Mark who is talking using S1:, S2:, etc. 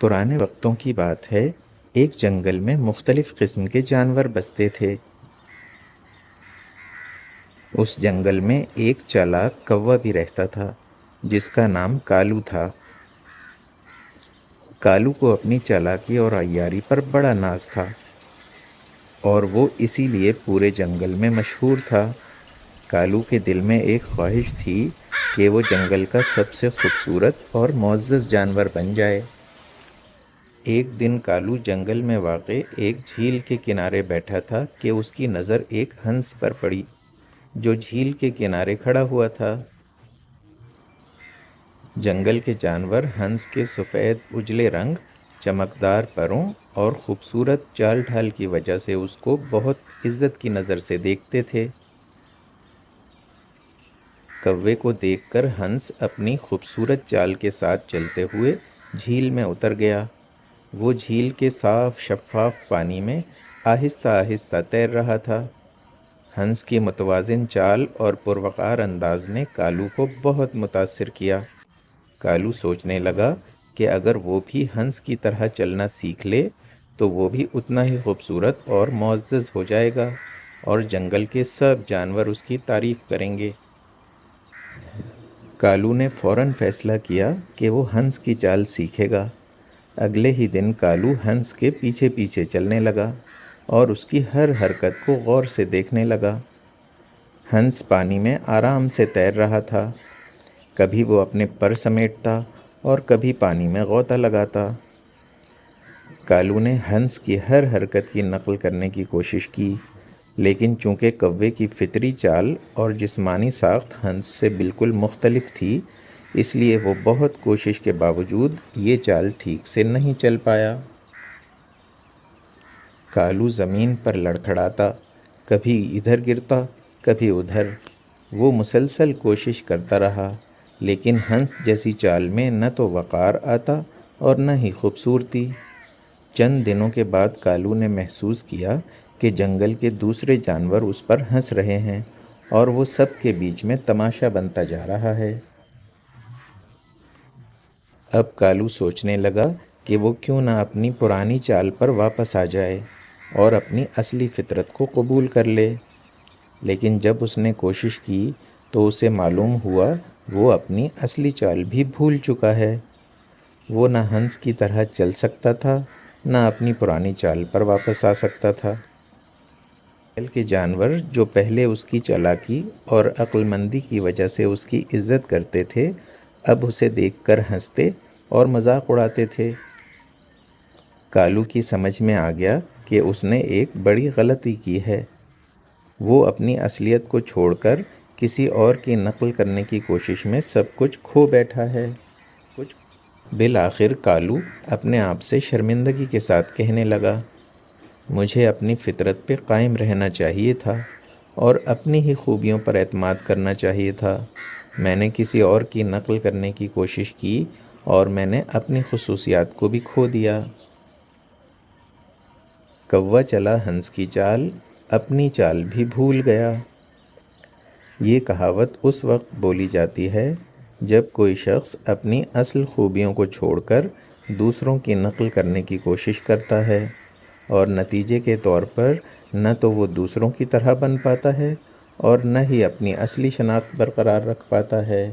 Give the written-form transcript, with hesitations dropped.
S1: پرانے وقتوں کی بات ہے، ایک جنگل میں مختلف قسم کے جانور بستے تھے۔ اس جنگل میں ایک چالاک کوا بھی رہتا تھا جس کا نام کالو تھا۔ کالو کو اپنی چالاکی اور عیاری پر بڑا ناز تھا اور وہ اسی لیے پورے جنگل میں مشہور تھا۔ کالو کے دل میں ایک خواہش تھی کہ وہ جنگل کا سب سے خوبصورت اور معزز جانور بن جائے۔ ایک دن کالو جنگل میں واقع ایک جھیل کے کنارے بیٹھا تھا کہ اس کی نظر ایک ہنس پر پڑی جو جھیل کے کنارے کھڑا ہوا تھا۔ جنگل کے جانور ہنس کے سفید اجلے رنگ، چمکدار پروں اور خوبصورت چال ڈھال کی وجہ سے اس کو بہت عزت کی نظر سے دیکھتے تھے۔ کوے کو دیکھ کر ہنس اپنی خوبصورت چال کے ساتھ چلتے ہوئے جھیل میں اتر گیا۔ وہ جھیل کے صاف شفاف پانی میں آہستہ آہستہ تیر رہا تھا۔ ہنس کی متوازن چال اور پروقار انداز نے کالو کو بہت متاثر کیا۔ کالو سوچنے لگا کہ اگر وہ بھی ہنس کی طرح چلنا سیکھ لے تو وہ بھی اتنا ہی خوبصورت اور معزز ہو جائے گا اور جنگل کے سب جانور اس کی تعریف کریں گے۔ کالو نے فوراً فیصلہ کیا کہ وہ ہنس کی چال سیکھے گا۔ اگلے ہی دن کالو ہنس کے پیچھے پیچھے چلنے لگا اور اس کی ہر حرکت کو غور سے دیکھنے لگا۔ ہنس پانی میں آرام سے تیر رہا تھا۔ کبھی وہ اپنے پر سمیٹتا اور کبھی پانی میں غوطہ لگاتا۔ کالو نے ہنس کی ہر حرکت کی نقل کرنے کی کوشش کی، لیکن چونکہ کوے کی فطری چال اور جسمانی ساخت ہنس سے بالکل مختلف تھی، اس لیے وہ بہت کوشش کے باوجود یہ چال ٹھیک سے نہیں چل پایا۔ کالو زمین پر لڑکھڑاتا، کبھی ادھر گرتا کبھی ادھر۔ وہ مسلسل کوشش کرتا رہا، لیکن ہنس جیسی چال میں نہ تو وقار آتا اور نہ ہی خوبصورتی۔ چند دنوں کے بعد کالو نے محسوس کیا کہ جنگل کے دوسرے جانور اس پر ہنس رہے ہیں اور وہ سب کے بیچ میں تماشا بنتا جا رہا ہے۔ اب کالو سوچنے لگا کہ وہ کیوں نہ اپنی پرانی چال پر واپس آ جائے اور اپنی اصلی فطرت کو قبول کر لے۔ لیکن جب اس نے کوشش کی تو اسے معلوم ہوا وہ اپنی اصلی چال بھی بھول چکا ہے۔ وہ نہ ہنس کی طرح چل سکتا تھا، نہ اپنی پرانی چال پر واپس آ سکتا تھا۔ جنگل کے جانور جو پہلے اس کی چالاکی اور عقل مندی کی وجہ سے اس کی عزت کرتے تھے، اب اسے دیکھ کر ہنستے اور مذاق اڑاتے تھے۔ کالو کی سمجھ میں آ گیا کہ اس نے ایک بڑی غلطی کی ہے۔ وہ اپنی اصلیت کو چھوڑ کر کسی اور کی نقل کرنے کی کوشش میں سب کچھ کھو بیٹھا ہے۔ بالآخر کالو اپنے آپ سے شرمندگی کے ساتھ کہنے لگا، مجھے اپنی فطرت پہ قائم رہنا چاہیے تھا اور اپنی ہی خوبیوں پر اعتماد کرنا چاہیے تھا۔ میں نے کسی اور کی نقل کرنے کی کوشش کی اور میں نے اپنی خصوصیات کو بھی کھو دیا۔ کوا چلا ہنس کی چال، اپنی چال بھی بھول گیا۔ یہ کہاوت اس وقت بولی جاتی ہے جب کوئی شخص اپنی اصل خوبیوں کو چھوڑ کر دوسروں کی نقل کرنے کی کوشش کرتا ہے اور نتیجے کے طور پر نہ تو وہ دوسروں کی طرح بن پاتا ہے اور نہ ہی اپنی اصلی شناخت برقرار رکھ پاتا ہے۔